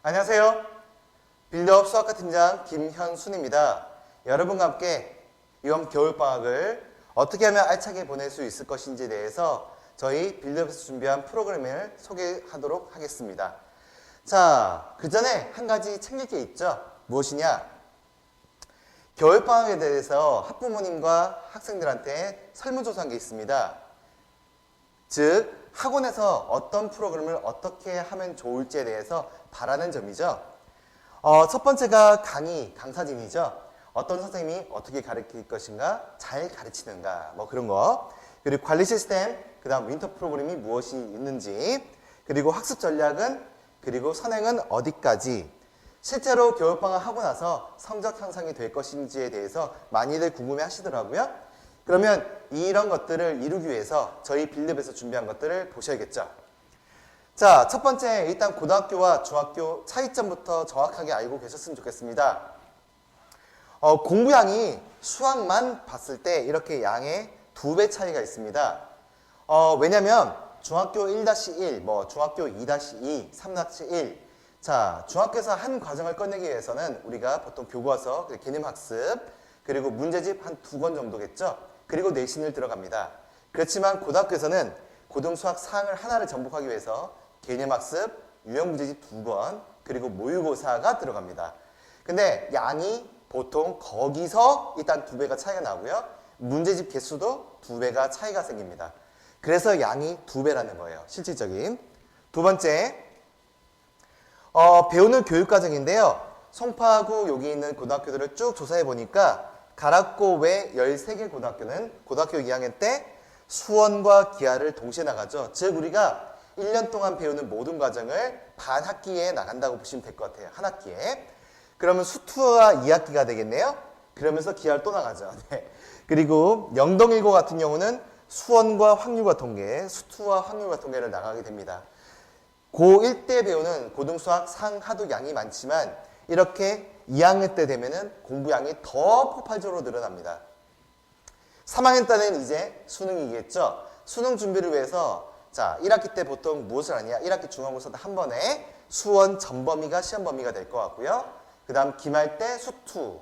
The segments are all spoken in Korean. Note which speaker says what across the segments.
Speaker 1: 안녕하세요. 빌드업 수학과 팀장 김현순입니다. 여러분과 함께 이번 겨울방학을 어떻게 하면 알차게 보낼 수 있을 것인지에 대해서 저희 빌드업에서 준비한 프로그램을 소개하도록 하겠습니다. 자, 그 전에 한 가지 챙길 게 있죠. 무엇이냐? 겨울방학에 대해서 학부모님과 학생들한테 설문조사한 게 있습니다. 즉, 학원에서 어떤 프로그램을 어떻게 하면 좋을지에 대해서 바라는 점이죠. 첫 번째가 강사진이죠. 어떤 선생님이 어떻게 가르칠 것인가, 잘 가르치는가, 뭐 그런 거. 그리고 관리 시스템, 그 다음 윈터 프로그램이 무엇이 있는지, 그리고 학습 전략은, 그리고 선행은 어디까지, 실제로 겨울방학 하고 나서 성적 향상이 될 것인지에 대해서 많이들 궁금해 하시더라고요. 그러면 이런 것들을 이루기 위해서 저희 빌드업에서 준비한 것들을 보셔야겠죠. 자, 첫 번째 일단 고등학교와 중학교 차이점부터 정확하게 알고 계셨으면 좋겠습니다. 공부량이 수학만 봤을 때 이렇게 양의 2배 차이가 있습니다. 왜냐면 중학교 1-1, 중학교 2-2, 3-1. 자, 중학교에서 한 과정을 꺼내기 위해서는 우리가 보통 교과서, 개념학습, 그리고 문제집 한 2권 정도겠죠. 그리고 내신을 들어갑니다. 그렇지만 고등학교에서는 고등수학 사항을 하나를 전복하기 위해서 개념학습, 유형문제집 2권, 그리고 모의고사가 들어갑니다. 근데 양이 보통 거기서 일단 2배가 차이가 나고요. 문제집 개수도 2배가 차이가 생깁니다. 그래서 양이 2배라는 거예요. 실질적인. 두 번째, 배우는 교육과정인데요. 송파구 여기 있는 고등학교들을 쭉 조사해 보니까 가락고 외 13개 고등학교는 고등학교 2학년 때 수원과 기하를 동시에 나가죠. 즉 우리가 1년 동안 배우는 모든 과정을 반 학기에 나간다고 보시면 될 것 같아요. 한 학기에. 그러면 수투와 2학기가 되겠네요. 그러면서 기하를 또 나가죠. 네. 그리고 영동일고 같은 경우는 수원과 확률과 통계, 수투와 확률과 통계를 나가게 됩니다. 고1 때 배우는 고등수학 상하도 양이 많지만 이렇게 2학년 때 되면은 공부량이 더 폭발적으로 늘어납니다. 3학년 때는 이제 수능이겠죠. 수능 준비를 위해서 자 1학기 때 보통 무엇을 하냐? 1학기 중간고사도 한 번에 수원 전범위가 시험 범위가 될 것 같고요. 그 다음 기말 때 수투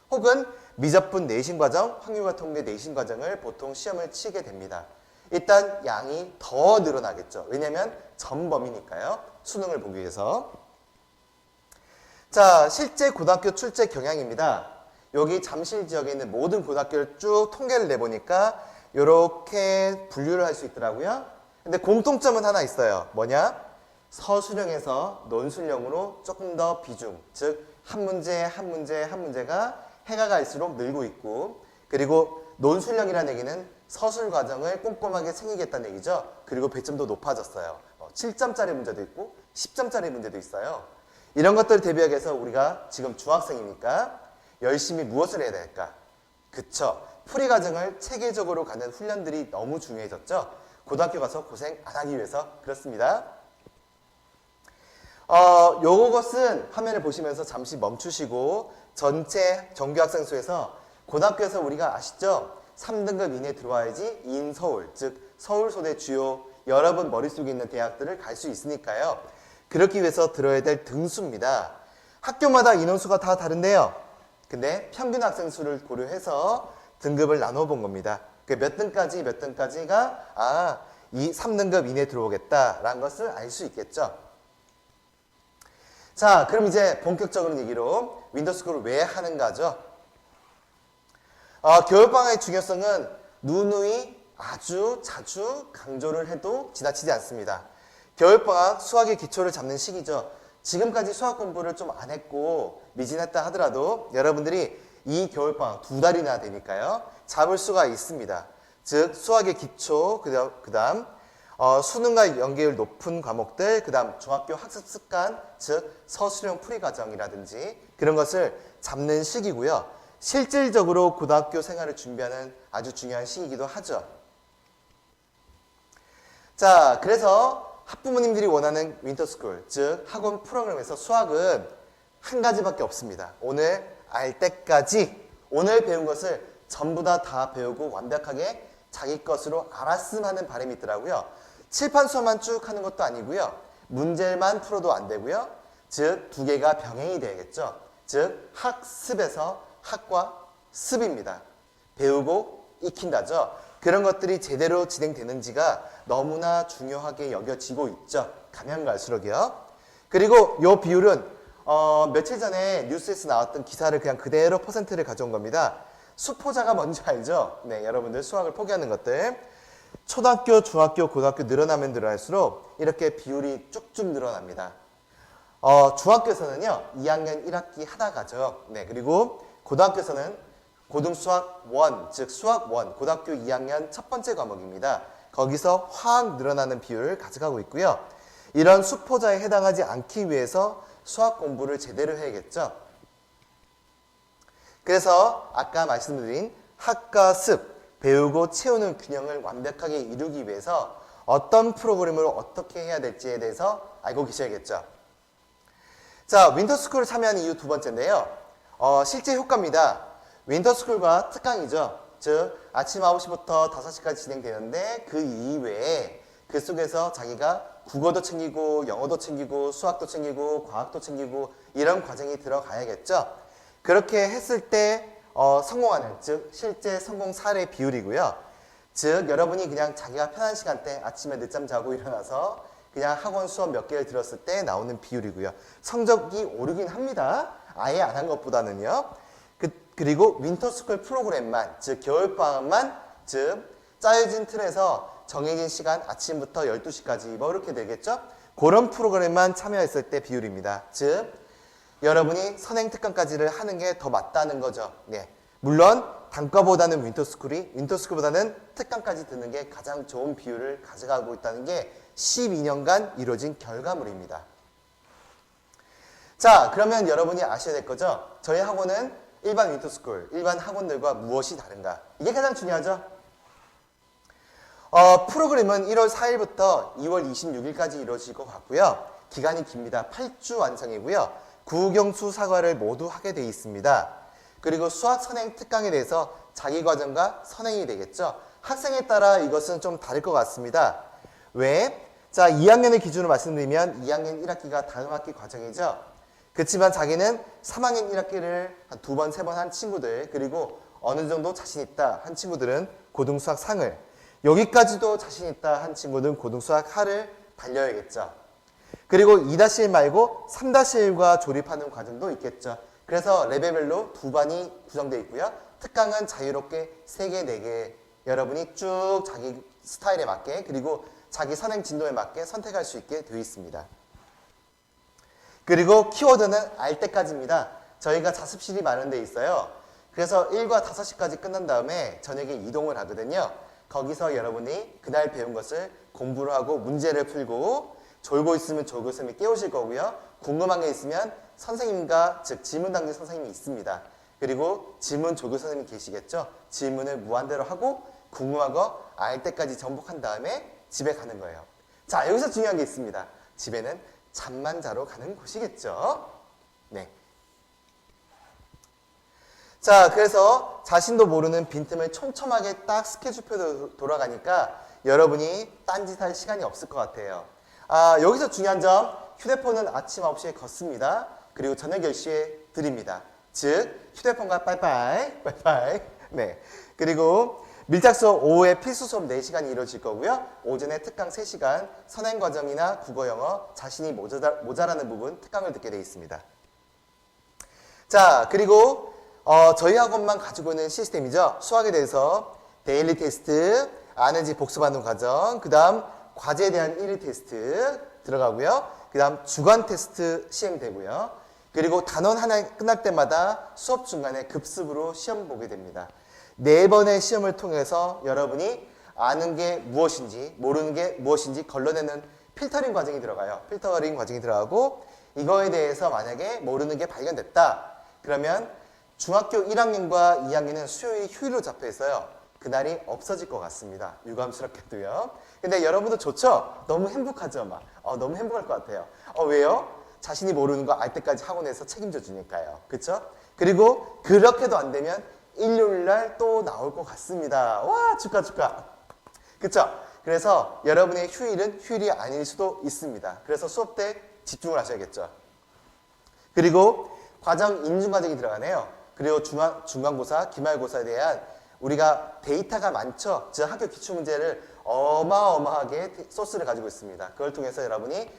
Speaker 1: 혹은 미적분 내신 과정, 확률과 통계 내신 과정을 보통 시험을 치게 됩니다. 일단 양이 더 늘어나겠죠. 왜냐하면 전범위니까요. 수능을 보기 위해서. 자, 실제 고등학교 출제 경향입니다. 여기 잠실 지역에 있는 모든 고등학교를 쭉 통계를 내보니까 이렇게 분류를 할 수 있더라고요. 근데 공통점은 하나 있어요. 뭐냐? 서술형에서 논술형으로 조금 더 비중, 즉 한 문제가 해가 갈수록 늘고 있고, 그리고 논술형이라는 얘기는 서술 과정을 꼼꼼하게 챙기겠다는 얘기죠. 그리고 배점도 높아졌어요. 7점짜리 문제도 있고 10점짜리 문제도 있어요. 이런 것들을 대비하기 위해서 우리가 지금 중학생이니까 열심히 무엇을 해야 될까? 그쵸. 풀이 과정을 체계적으로 가는 훈련들이 너무 중요해졌죠. 고등학교 가서 고생 안 하기 위해서 그렇습니다. 요것은 화면을 보시면서 잠시 멈추시고 전체 정규학생 수에서 고등학교에서 우리가 아시죠? 3등급 이내에 들어와야지 인서울, 즉 서울소대 주요 여러분 머릿속에 있는 대학들을 갈 수 있으니까요. 그렇기 위해서 들어야 될 등수입니다. 학교마다 인원수가 다 다른데요. 근데 평균 학생 수를 고려해서 등급을 나눠 본 겁니다. 몇 등까지가 이 3등급 이내에 들어오겠다라는 것을 알 수 있겠죠. 자, 그럼 이제 본격적인 얘기로 윈터스쿨을 왜 하는가죠. 겨울방학의 중요성은 누누이 아주 자주 강조를 해도 지나치지 않습니다. 겨울방학 수학의 기초를 잡는 시기죠. 지금까지 수학 공부를 좀 안 했고 미진했다 하더라도 여러분들이 이 겨울방학 2달이나 되니까요. 잡을 수가 있습니다. 즉 수학의 기초, 그 다음 수능과 연계율 높은 과목들, 그 다음 중학교 학습 습관, 즉 서술형 풀이 과정이라든지 그런 것을 잡는 시기고요. 실질적으로 고등학교 생활을 준비하는 아주 중요한 시기이기도 하죠. 자, 그래서 학부모님들이 원하는 윈터스쿨, 즉 학원 프로그램에서 수학은 한 가지밖에 없습니다. 오늘 알 때까지 오늘 배운 것을 전부 다 배우고 완벽하게 자기 것으로 알았음 하는 바람이 있더라고요. 칠판 수업만 쭉 하는 것도 아니고요. 문제만 풀어도 안 되고요. 즉 두 개가 병행이 되겠죠. 즉 학습에서 학과 습입니다. 배우고 익힌다죠. 그런 것들이 제대로 진행되는지가 너무나 중요하게 여겨지고 있죠. 가면 갈수록이요. 그리고 이 비율은 며칠 전에 뉴스에서 나왔던 기사를 그냥 그대로 퍼센트를 가져온 겁니다. 수포자가 뭔지 알죠? 네, 여러분들 수학을 포기하는 것들. 초등학교, 중학교, 고등학교 늘어나면 늘어날수록 이렇게 비율이 쭉쭉 늘어납니다. 중학교에서는요, 2학년 1학기 하다가죠. 네, 그리고 고등학교에서는 고등수학 1, 즉 수학 1, 고등학교 2학년 첫 번째 과목입니다. 거기서 확 늘어나는 비율을 가져가고 있고요. 이런 수포자에 해당하지 않기 위해서 수학 공부를 제대로 해야겠죠. 그래서 아까 말씀드린 학과 습, 배우고 채우는 균형을 완벽하게 이루기 위해서 어떤 프로그램으로 어떻게 해야 될지에 대해서 알고 계셔야겠죠. 자, 윈터스쿨을 참여한 이유 두 번째인데요. 실제 효과입니다. 윈터스쿨과 특강이죠. 즉 아침 9시부터 5시까지 진행되는데 그 이외에 그 속에서 자기가 국어도 챙기고 영어도 챙기고 수학도 챙기고 과학도 챙기고 이런 과정이 들어가야겠죠. 그렇게 했을 때 성공하는, 즉 실제 성공 사례 비율이고요. 즉 여러분이 그냥 자기가 편한 시간대 아침에 늦잠 자고 일어나서 그냥 학원 수업 몇 개를 들었을 때 나오는 비율이고요. 성적이 오르긴 합니다. 아예 안 한 것보다는요. 그리고 윈터스쿨 프로그램만, 즉 겨울방학만, 즉 짜여진 틀에서 정해진 시간 아침부터 12시까지 뭐 이렇게 되겠죠? 그런 프로그램만 참여했을 때 비율입니다. 즉 여러분이 선행특강까지를 하는 게 더 맞다는 거죠. 네. 물론 단과보다는 윈터스쿨보다는 특강까지 듣는 게 가장 좋은 비율을 가져가고 있다는 게 12년간 이루어진 결과물입니다. 자, 그러면 여러분이 아셔야 될 거죠? 저희 학원은 일반 윈터스쿨, 일반 학원들과 무엇이 다른가? 이게 가장 중요하죠? 프로그램은 1월 4일부터 2월 26일까지 이루어질 것 같고요. 기간이 깁니다. 8주 완성이고요. 구경수 사과를 모두 하게 되어 있습니다. 그리고 수학 선행 특강에 대해서 자기과정과 선행이 되겠죠. 학생에 따라 이것은 좀 다를 것 같습니다. 왜? 자, 2학년을 기준으로 말씀드리면 2학년 1학기가 다음 학기 과정이죠. 그렇지만 자기는 3학년 1학기를 한 2번, 3번 한 친구들, 그리고 어느 정도 자신 있다 한 친구들은 고등수학 상을, 여기까지도 자신 있다 한 친구들은 고등수학 하를 달려야겠죠. 그리고 2-1 말고 3-1과 조립하는 과정도 있겠죠. 그래서 레벨별로 2반이 구성되어 있고요. 특강은 자유롭게 3개, 4개 여러분이 쭉 자기 스타일에 맞게, 그리고 자기 선행 진도에 맞게 선택할 수 있게 되어 있습니다. 그리고 키워드는 알 때까지입니다. 저희가 자습실이 많은 데 있어요. 그래서 1과 5시까지 끝난 다음에 저녁에 이동을 하거든요. 거기서 여러분이 그날 배운 것을 공부를 하고 문제를 풀고, 졸고 있으면 조교쌤이 깨우실 거고요. 궁금한 게 있으면 선생님과, 즉 질문 당지 선생님이 있습니다. 그리고 질문 조교 선생님이 계시겠죠. 질문을 무한대로 하고 궁금한 거 알 때까지 정복한 다음에 집에 가는 거예요. 자, 여기서 중요한 게 있습니다. 집에는 잠만 자러 가는 곳이겠죠. 네. 자, 그래서 자신도 모르는 빈틈을 촘촘하게 딱 스케줄표로 돌아가니까 여러분이 딴짓할 시간이 없을 것 같아요. 여기서 중요한 점, 휴대폰은 아침 9시에 걷습니다. 그리고 저녁 10시에 드립니다. 즉 휴대폰과 빠이빠이. 네. 그리고 밀착 수업 오후에 필수 수업 4시간이 이루어질 거고요. 오전에 특강 3시간, 선행과정이나 국어, 영어, 자신이 모자라는 부분 특강을 듣게 되어 있습니다. 자, 그리고 저희 학원만 가지고 있는 시스템이죠. 수학에 대해서 데일리 테스트, 아는지 복습하는 과정, 그 다음 과제에 대한 1일 테스트 들어가고요. 그 다음 주간 테스트 시행되고요. 그리고 단원 하나 끝날 때마다 수업 중간에 급습으로 시험 보게 됩니다. 4번의 시험을 통해서 여러분이 아는 게 무엇인지, 모르는 게 무엇인지 걸러내는 필터링 과정이 들어가요. 필터링 과정이 들어가고, 이거에 대해서 만약에 모르는 게 발견됐다. 그러면 중학교 1학년과 2학년은 수요일 휴일로 잡혀 있어요. 그날이 없어질 것 같습니다. 유감스럽게도요. 근데 여러분도 좋죠? 너무 행복하죠? 너무 행복할 것 같아요. 왜요? 자신이 모르는 거 알 때까지 학원에서 책임져 주니까요. 그쵸? 그리고 그렇게도 안 되면 일요일날 또 나올 것 같습니다. 와, 축하. 그쵸? 그래서 여러분의 휴일은 휴일이 아닐 수도 있습니다. 그래서 수업 때 집중을 하셔야겠죠. 그리고 과정 인증 과정이 들어가네요. 그리고 중간고사, 기말고사에 대한 우리가 데이터가 많죠. 즉 학교 기출문제를 어마어마하게 소스를 가지고 있습니다. 그걸 통해서 여러분이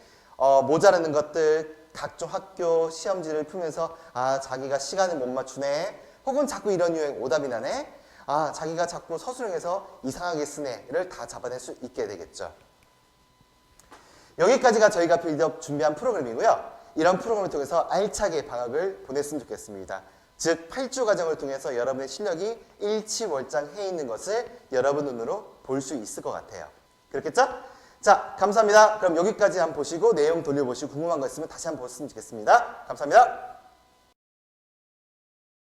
Speaker 1: 모자라는 것들, 각종 학교 시험지를 풀면서 아 자기가 시간을 못 맞추네, 혹은 자꾸 이런 유형 오답이 나네, 아 자기가 자꾸 서술형에서 이상하게 쓰네를 다 잡아낼 수 있게 되겠죠. 여기까지가 저희가 빌드업 준비한 프로그램이고요. 이런 프로그램을 통해서 알차게 방학을 보냈으면 좋겠습니다. 즉 8주 과정을 통해서 여러분의 실력이 일치월장해 있는 것을 여러분 눈으로 볼 수 있을 것 같아요. 그렇겠죠? 자, 감사합니다. 그럼 여기까지 한번 보시고 내용 돌려보시고 궁금한 거 있으면 다시 한번 보셨으면 좋겠습니다. 감사합니다.